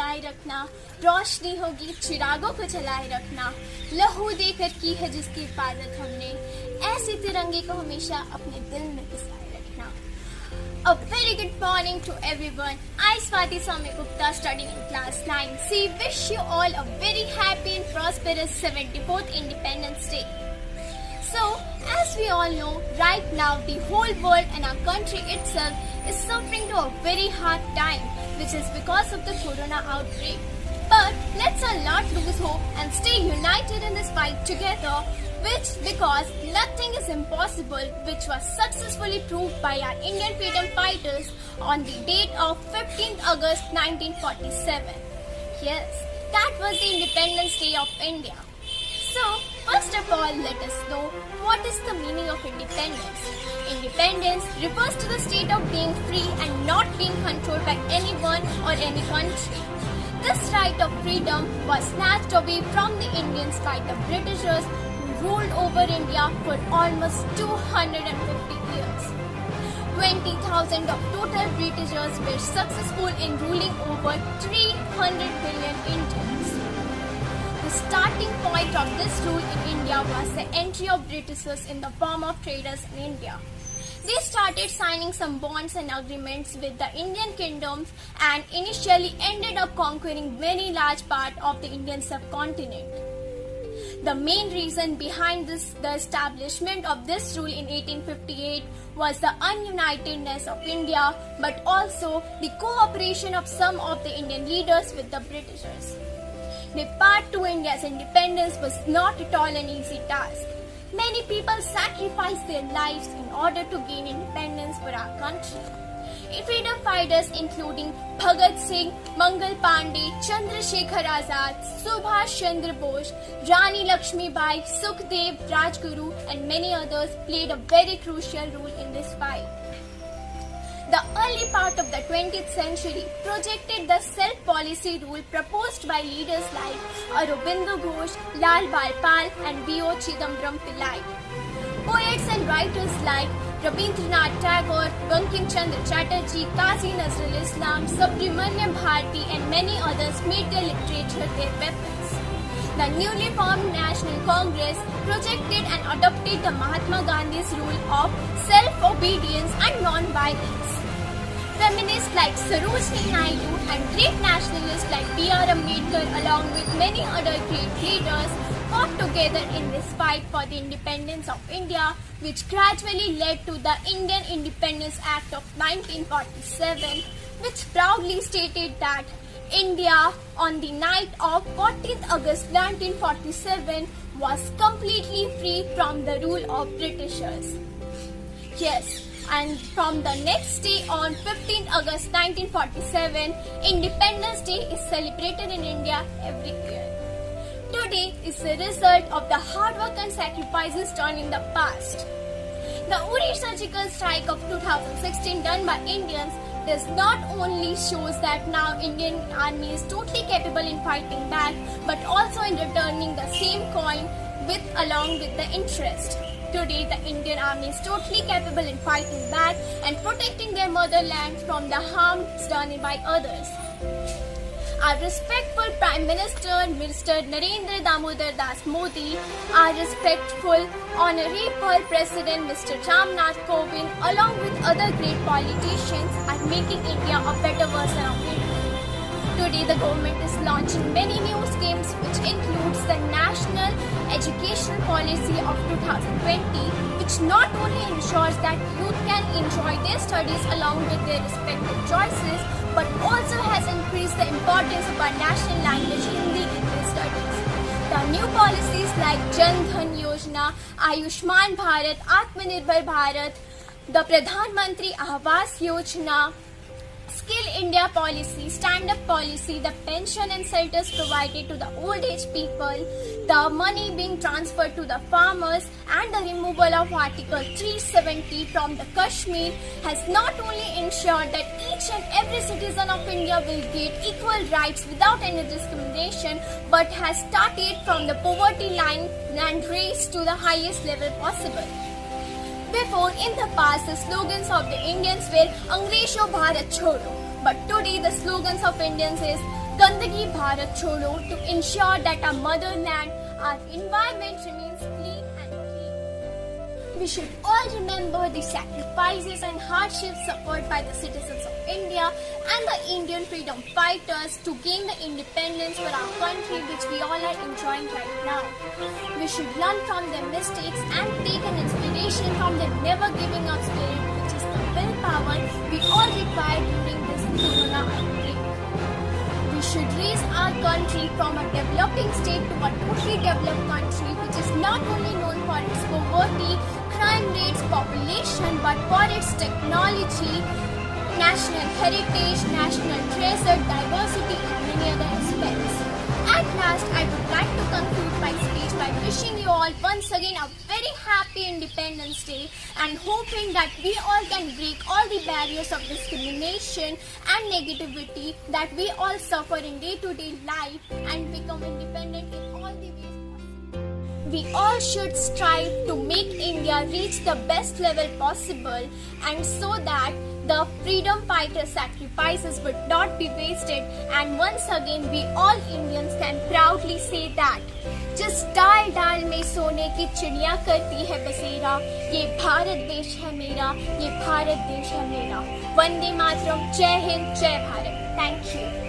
बनाए रखना, रोशनी होगी चिरागों को जलाए रखना, लहू देकर की है जिसकी हिफाजत हमने, ऐसे तिरंगे को हमेशा अपने दिल में बसाए रखना। A very good morning to everyone. I, Swati Swami Gupta, studying in class 9C, wish you all a very happy and prosperous 74th Independence Day. So, as we all know, right now the whole world and our country itself is suffering to a very hard time, which is because of the corona outbreak. But let's all not lose hope and stay united in this fight together, which because nothing is impossible, which was successfully proved by our Indian freedom fighters on the date of 15th August 1947. Yes, that was the Independence Day of India. So, first of all, let us know what is the meaning of independence. Independence refers to the state of being free and not being controlled by anyone or any country. This right of freedom was snatched away from the Indians by the Britishers who ruled over India for almost 250 years. 20,000 of total Britishers were successful in ruling over 300 million Indians. The starting point of this rule in India was the entry of Britishers in the form of traders in India. They started signing some bonds and agreements with the Indian kingdoms and initially ended up conquering very large part of the Indian subcontinent. The main reason behind the establishment of this rule in 1858 was the ununitedness of India, but also the cooperation of some of the Indian leaders with the Britishers. The path to India's independence was not at all an easy task. Many people sacrificed their lives in order to gain independence for our country. Freedom fighters including Bhagat Singh, Mangal Pandey, Chandrasekhar Azad, Subhash Chandra Bose, Rani Lakshmi Bai, Sukhdev, Rajguru and many others played a very crucial role in this fight. The early part of the 20th century projected the self-policy rule proposed by leaders like Aurobindo Ghosh, Lal Balpal and V.O. Chidambaram Pillai. Poets and writers like Rabindranath Tagore, Bankim Chandra Chatterjee, Qazi Nazrul Islam, Subramanyam Bharati and many others made their literature their weapons. The newly formed National Congress projected and adopted the Mahatma Gandhi's rule of self-obedience and non-violence. Feminists like Sarojini Naidu and great nationalists like B.R. Ambedkar along with many other great leaders fought together in this fight for the independence of India, which gradually led to the Indian Independence Act of 1947, which proudly stated that India on the night of 14th August 1947 was completely free from the rule of Britishers. Yes, and from the next day on 15th August 1947, Independence Day is celebrated in India every year. Today is the result of the hard work and sacrifices done in the past. The Uri surgical strike of 2016 done by Indians does not only shows that now Indian army is totally capable in fighting back, but also in returning the same coin along with the interest. Today, the Indian army is totally capable in fighting back and protecting their motherland from the harm done by others. Our respectful Prime Minister, Mr. Narendra Damodar Das Modi, our respectful Honorable President, Mr. Ramnath Kovind, along with other great politicians, are making India a better version of India. Today, the government is launching many new schemes, which includes the National Educational Policy of 2020, which not only ensures that youth can enjoy their studies along with their respective choices, but also has increased the importance of our national language Hindi in their studies. The new policies like Jan Dhan Yojana, Ayushman Bharat, Atmanirbhar Bharat, the Pradhan Mantri Awas Yojana, Skill India policy, stand-up policy, the pension and shelters provided to the old age people, the money being transferred to the farmers and the removal of Article 370 from the Kashmir has not only ensured that each and every citizen of India will get equal rights without any discrimination, but has started from the poverty line and raised to the highest level possible. Before, in the past, the slogans of the Indians were Angresho Bharat Chodo. But today, the slogans of Indians is Gandagi Bharat Chodo to ensure that our motherland, our environment remains clean and clean. We should all remember the sacrifices and hardships suffered by the citizens of India and the Indian freedom fighters to gain the independence for our country, which we all are enjoying right now. We should learn from their mistakes and take an inspiration from their never giving up spirit, which is the willpower we all require during this corona outbreak. We should raise our country from a developing state to a totally developed country, which is not only known for its poverty, crime rates, population, but for its technology, national heritage, national treasure, diversity, and many other aspects. At last, I would like to conclude my speech by wishing you all once again a very happy Independence Day and hoping that we all can break all the barriers of discrimination and negativity that we all suffer in day-to-day life and become independent in all the ways possible. We all should strive to make India reach the best level possible, and so that the freedom fighter sacrifices would not be wasted, and once again we all Indians can proudly say that जिस डाल डाल में सोने की चिड़िया करती है बसेरा, ये भारत देश है मेरा, ये भारत देश है मेरा। वंदे मातरम। जय हिंद, जय भारत। Thank you.